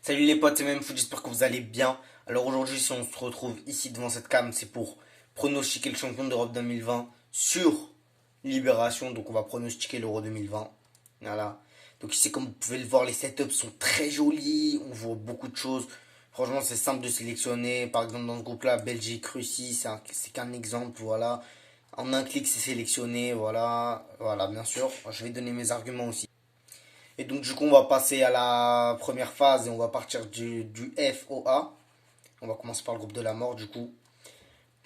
Salut les potes, c'est Memfou, j'espère que vous allez bien. Alors aujourd'hui, si on se retrouve ici devant cette cam, c'est pour pronostiquer le champion d'Europe 2020 sur Libération. Donc on va pronostiquer l'Euro 2020. Voilà. Donc ici, comme vous pouvez le voir, les setups sont très jolis. On voit beaucoup de choses. Franchement, c'est simple de sélectionner. Par exemple, dans ce groupe-là, Belgique, Russie, c'est qu'un exemple. Voilà. En un clic, c'est sélectionné. Voilà. Voilà, bien sûr. Je vais donner mes arguments aussi. Et donc du coup on va passer à la première phase et on va partir du F au A. On va commencer par le groupe de la mort du coup.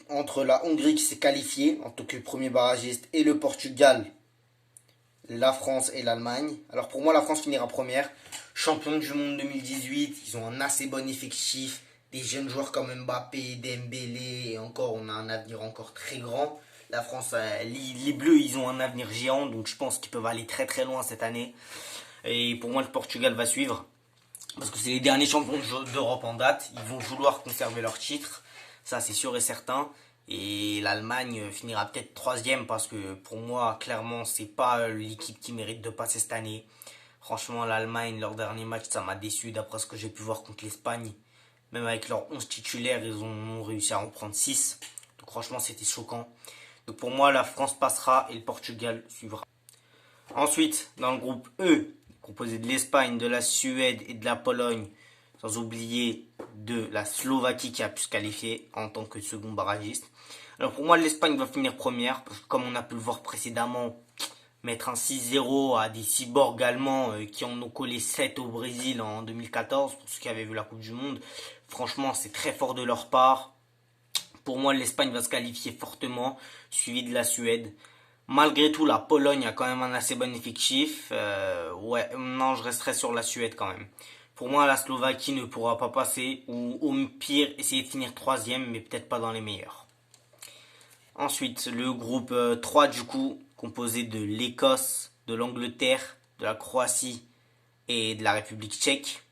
Entre la Hongrie qui s'est qualifiée en tant que premier barragiste et le Portugal, la France et l'Allemagne. Alors pour moi la France finira première. Champion du monde 2018, ils ont un assez bon effectif. Des jeunes joueurs comme Mbappé, Dembélé et encore on a un avenir encore très grand. La France, les Bleus ils ont un avenir géant donc je pense qu'ils peuvent aller très très loin cette année. Et pour moi, le Portugal va suivre. Parce que c'est les derniers champions d'Europe en date. Ils vont vouloir conserver leur titre. Ça, c'est sûr et certain. Et l'Allemagne finira peut-être troisième parce que pour moi, clairement, c'est pas l'équipe qui mérite de passer cette année. Franchement, l'Allemagne, leur dernier match, ça m'a déçu d'après ce que j'ai pu voir contre l'Espagne. Même avec leurs 11 titulaires, ils ont réussi à en prendre 6. Donc franchement, c'était choquant. Donc pour moi, la France passera et le Portugal suivra. Ensuite, dans le groupe E, composé de l'Espagne, de la Suède et de la Pologne, sans oublier de la Slovaquie qui a pu se qualifier en tant que second barragiste. Alors pour moi, l'Espagne va finir première, parce que comme on a pu le voir précédemment, mettre un 6-0 à des cyborgs allemands qui en ont collé 7 au Brésil en 2014, pour ceux qui avaient vu la Coupe du Monde, franchement, c'est très fort de leur part. Pour moi, l'Espagne va se qualifier fortement, suivi de la Suède. Malgré tout, la Pologne a quand même un assez bon effectif. Ouais, non, je resterai sur la Suède quand même. Pour moi, la Slovaquie ne pourra pas passer, ou au pire, essayer de finir troisième, mais peut-être pas dans les meilleurs. Ensuite, le groupe 3 du coup, composé de l'Écosse, de l'Angleterre, de la Croatie et de la République tchèque.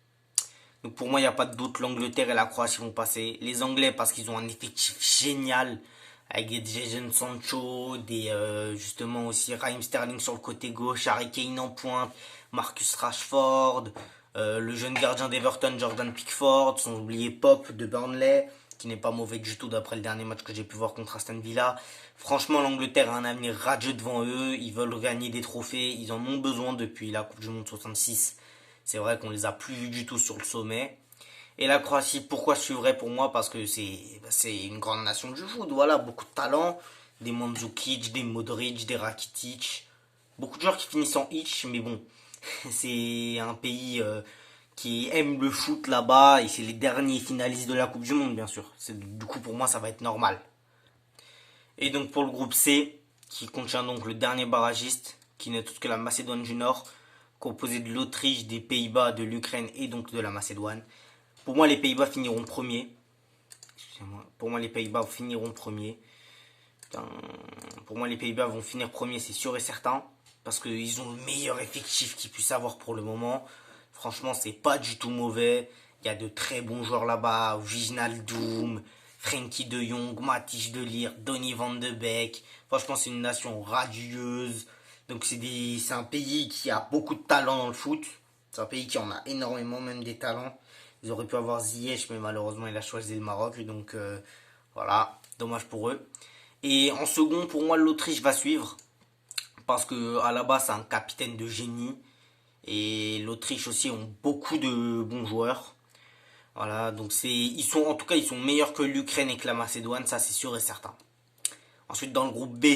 Donc pour moi, il n'y a pas de doute, l'Angleterre et la Croatie vont passer. Les Anglais parce qu'ils ont un effectif génial avec des Jadon Sancho, justement aussi Raheem Sterling sur le côté gauche, Harry Kane en pointe, Marcus Rashford, le jeune gardien d'Everton Jordan Pickford, sans oublier Pop de Burnley qui n'est pas mauvais du tout d'après le dernier match que j'ai pu voir contre Aston Villa. Franchement, l'Angleterre a un avenir radieux devant eux, ils veulent gagner des trophées, ils en ont besoin depuis la Coupe du Monde 66. C'est vrai qu'on les a plus vus du tout sur le sommet. Et la Croatie, pourquoi je suivrais pour moi? Parce que c'est une grande nation du foot, voilà, beaucoup de talent, des Mandzukic, des Modric, des Rakitic, beaucoup de joueurs qui finissent en hitch, mais bon, c'est un pays qui aime le foot là-bas, et c'est les derniers finalistes de la Coupe du Monde, bien sûr. Du coup, pour moi, ça va être normal. Et donc pour le groupe C, qui contient donc le dernier barragiste, qui n'est autre que la Macédoine du Nord, composé de l'Autriche, des Pays-Bas, de l'Ukraine et donc de la Macédoine. Pour moi, les Pays-Bas finiront premiers. Excusez-moi. Pour moi, les Pays-Bas finiront premiers. Putain. Pour moi, les Pays-Bas vont finir premiers, c'est sûr et certain. Parce qu'ils ont le meilleur effectif qu'ils puissent avoir pour le moment. Franchement, c'est pas du tout mauvais. Il y a de très bons joueurs là-bas. Wijnaldum, Frenkie de Jong, Matthijs de Ligt, Donny van de Beek. Franchement, c'est une nation radieuse. Donc c'est un pays qui a beaucoup de talent dans le foot. C'est un pays qui en a énormément, même des talents. Ils auraient pu avoir Ziyech, mais malheureusement, il a choisi le Maroc. Donc voilà, dommage pour eux. Et en second, pour moi, l'Autriche va suivre. Parce que à la base, c'est un capitaine de génie. Et l'Autriche aussi ont beaucoup de bons joueurs. Voilà, donc en tout cas, ils sont meilleurs que l'Ukraine et que la Macédoine, ça c'est sûr et certain. Ensuite, dans le groupe B,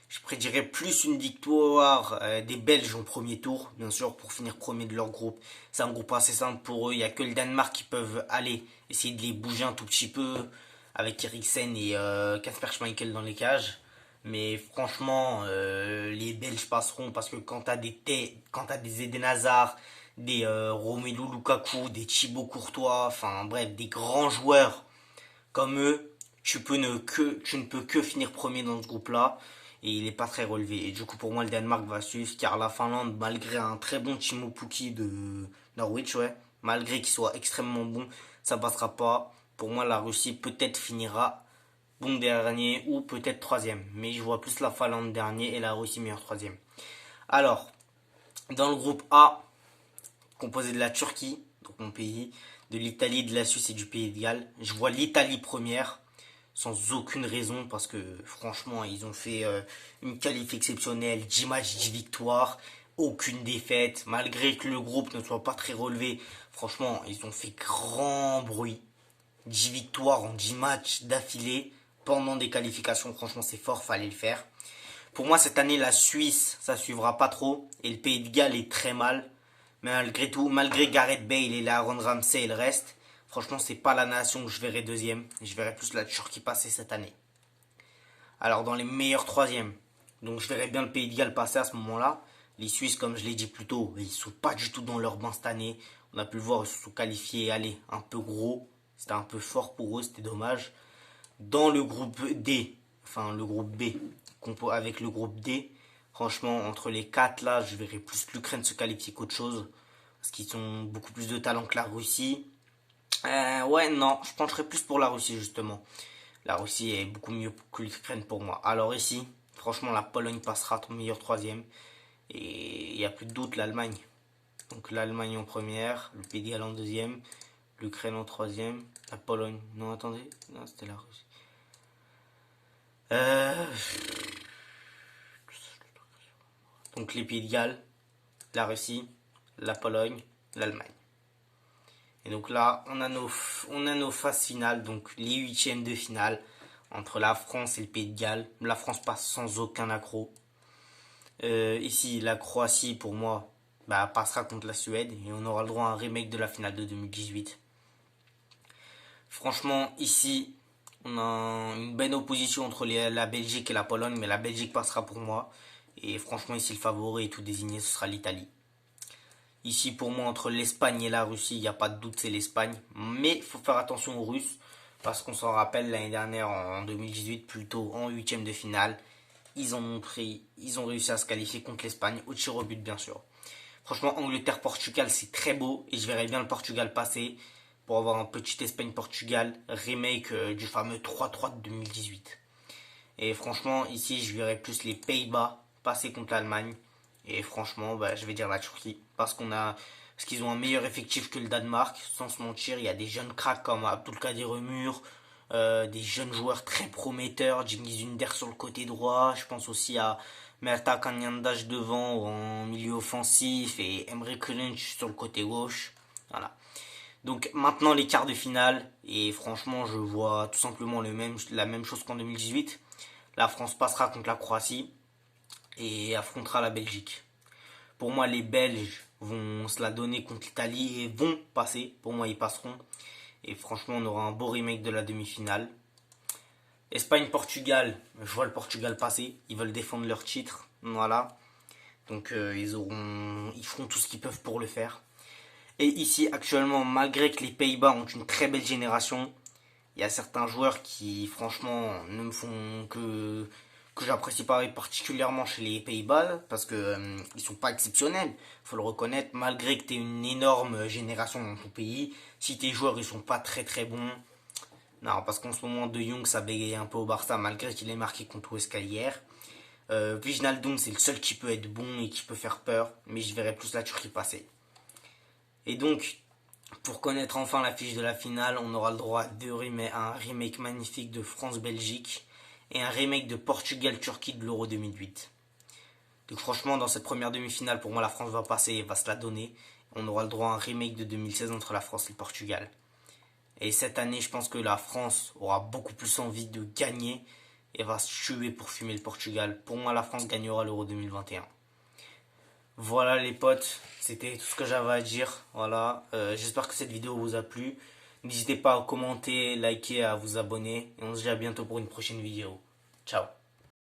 je prédirais plus une victoire des Belges en premier tour, bien sûr, pour finir premier de leur groupe. C'est un groupe assez simple pour eux. Il n'y a que le Danemark qui peuvent aller essayer de les bouger un tout petit peu avec Eriksen et Kasper Schmeichel dans les cages. Mais franchement, les Belges passeront parce que quand t'as des Eden Hazard, des Romelu Lukaku, des Thibaut Courtois, enfin bref, des grands joueurs comme eux, tu ne peux que finir premier dans ce groupe-là. Et il n'est pas très relevé. Et du coup, pour moi, le Danemark va suivre. Car la Finlande, malgré un très bon Timo Pukki de Norwich, ouais, malgré qu'il soit extrêmement bon, ça passera pas. Pour moi, la Russie peut-être finira bon dernier ou peut-être troisième. Mais je vois plus la Finlande dernier et la Russie meilleur troisième. Alors, dans le groupe A, composé de la Turquie, donc contre mon pays, de l'Italie, de la Suisse et du Pays de Galles. Je vois l'Italie première, sans aucune raison, parce que franchement, ils ont fait une qualif exceptionnelle, 10 matchs, 10 victoires, aucune défaite, malgré que le groupe ne soit pas très relevé. Franchement, ils ont fait grand bruit. 10 victoires en 10 matchs d'affilée pendant des qualifications, franchement c'est fort, fallait le faire. Pour moi cette année la Suisse ça suivra pas trop et le Pays de Galles est très mal. Mais malgré tout, malgré Gareth Bale et Aaron Ramsey et le reste, franchement c'est pas la nation que je verrai deuxième. Je verrai plus la Turquie passer cette année. Alors dans les meilleurs troisièmes, donc je verrai bien le Pays de Galles passer à ce moment-là. Les Suisses, comme je l'ai dit plus tôt, ils sont pas du tout dans leur bain cette année. On a pu le voir, ils se sont qualifiés, allez, un peu gros. C'était un peu fort pour eux, c'était dommage. Dans le groupe D, enfin le groupe B, avec le groupe D, franchement, entre les 4 là, je verrais plus l'Ukraine se qualifier qu'autre chose. Parce qu'ils ont beaucoup plus de talent que la Russie. Ouais, non, je pencherais plus pour la Russie justement. La Russie est beaucoup mieux que l'Ukraine pour moi. Alors ici, franchement, la Pologne passera ton meilleur troisième. Et il n'y a plus de doute, l'Allemagne. Donc l'Allemagne en première, le Pays de Galles en deuxième, l'Ukraine en troisième, la Pologne. Non, attendez, non, c'était la Russie. Donc les Pays de Galles, la Russie, la Pologne, l'Allemagne. Et donc là, on a nos phases finales, donc les huitièmes de finale entre la France et le Pays de Galles. La France passe sans aucun accroc. Ici, la Croatie, pour moi, passera contre la Suède et on aura le droit à un remake de la finale de 2018. Franchement, ici, on a une belle opposition entre la Belgique et la Pologne, mais la Belgique passera pour moi. Et franchement, ici, le favori est tout désigné, ce sera l'Italie. Ici, pour moi, entre l'Espagne et la Russie, il n'y a pas de doute, c'est l'Espagne. Mais il faut faire attention aux Russes, parce qu'on s'en rappelle, l'année dernière, en 2018, plutôt en huitième de finale, ils ont réussi à se qualifier contre l'Espagne, au tir au but, bien sûr. Franchement, Angleterre-Portugal, c'est très beau, et je verrais bien le Portugal passer, pour avoir un petit Espagne-Portugal, remake du fameux 3-3 de 2018. Et franchement, ici, je verrais plus les Pays-Bas passer contre l'Allemagne. Et franchement, je vais dire la Turquie. Parce qu'ils ont un meilleur effectif que le Danemark. Sans se mentir, il y a des jeunes cracks comme Abdulkadir Ömür, des jeunes joueurs très prometteurs. Cengiz Ünder sur le côté droit. Je pense aussi à Merta Kanyandash devant en milieu offensif. Et Emre Kılınç sur le côté gauche. Voilà. Donc maintenant les quarts de finale. Et franchement, je vois tout simplement la même chose qu'en 2018. La France passera contre la Croatie et affrontera la Belgique. Pour moi, les Belges vont se la donner contre l'Italie et vont passer. Pour moi, ils passeront. Et franchement, on aura un beau remake de la demi-finale. Espagne-Portugal, je vois le Portugal passer. Ils veulent défendre leur titre. Voilà. Donc, ils feront tout ce qu'ils peuvent pour le faire. Et ici, actuellement, malgré que les Pays-Bas ont une très belle génération, il y a certains joueurs qui, franchement, ne me font que j'apprécie pas particulièrement chez les Pays-Bas parce que ils sont pas exceptionnels, faut le reconnaître, malgré que tu aies une énorme génération dans ton pays, si tes joueurs ils sont pas très très bons. Non, parce qu'en ce moment De Jong ça bégaye un peu au Barça malgré qu'il ait marqué contre Huesca hier. Wijnaldum c'est le seul qui peut être bon et qui peut faire peur, mais je verrais plus la Turquie passer. Et donc pour connaître enfin la fiche de la finale, on aura le droit à un remake magnifique de France-Belgique et un remake de Portugal-Turquie de l'Euro 2008. Donc franchement, dans cette première demi-finale, pour moi, la France va passer et va se la donner. On aura le droit à un remake de 2016 entre la France et le Portugal. Et cette année, je pense que la France aura beaucoup plus envie de gagner et va se tuer pour fumer le Portugal. Pour moi, la France gagnera l'Euro 2021. Voilà les potes, c'était tout ce que j'avais à dire. Voilà, j'espère que cette vidéo vous a plu. N'hésitez pas à commenter, liker, à vous abonner. Et on se dit à bientôt pour une prochaine vidéo. Ciao.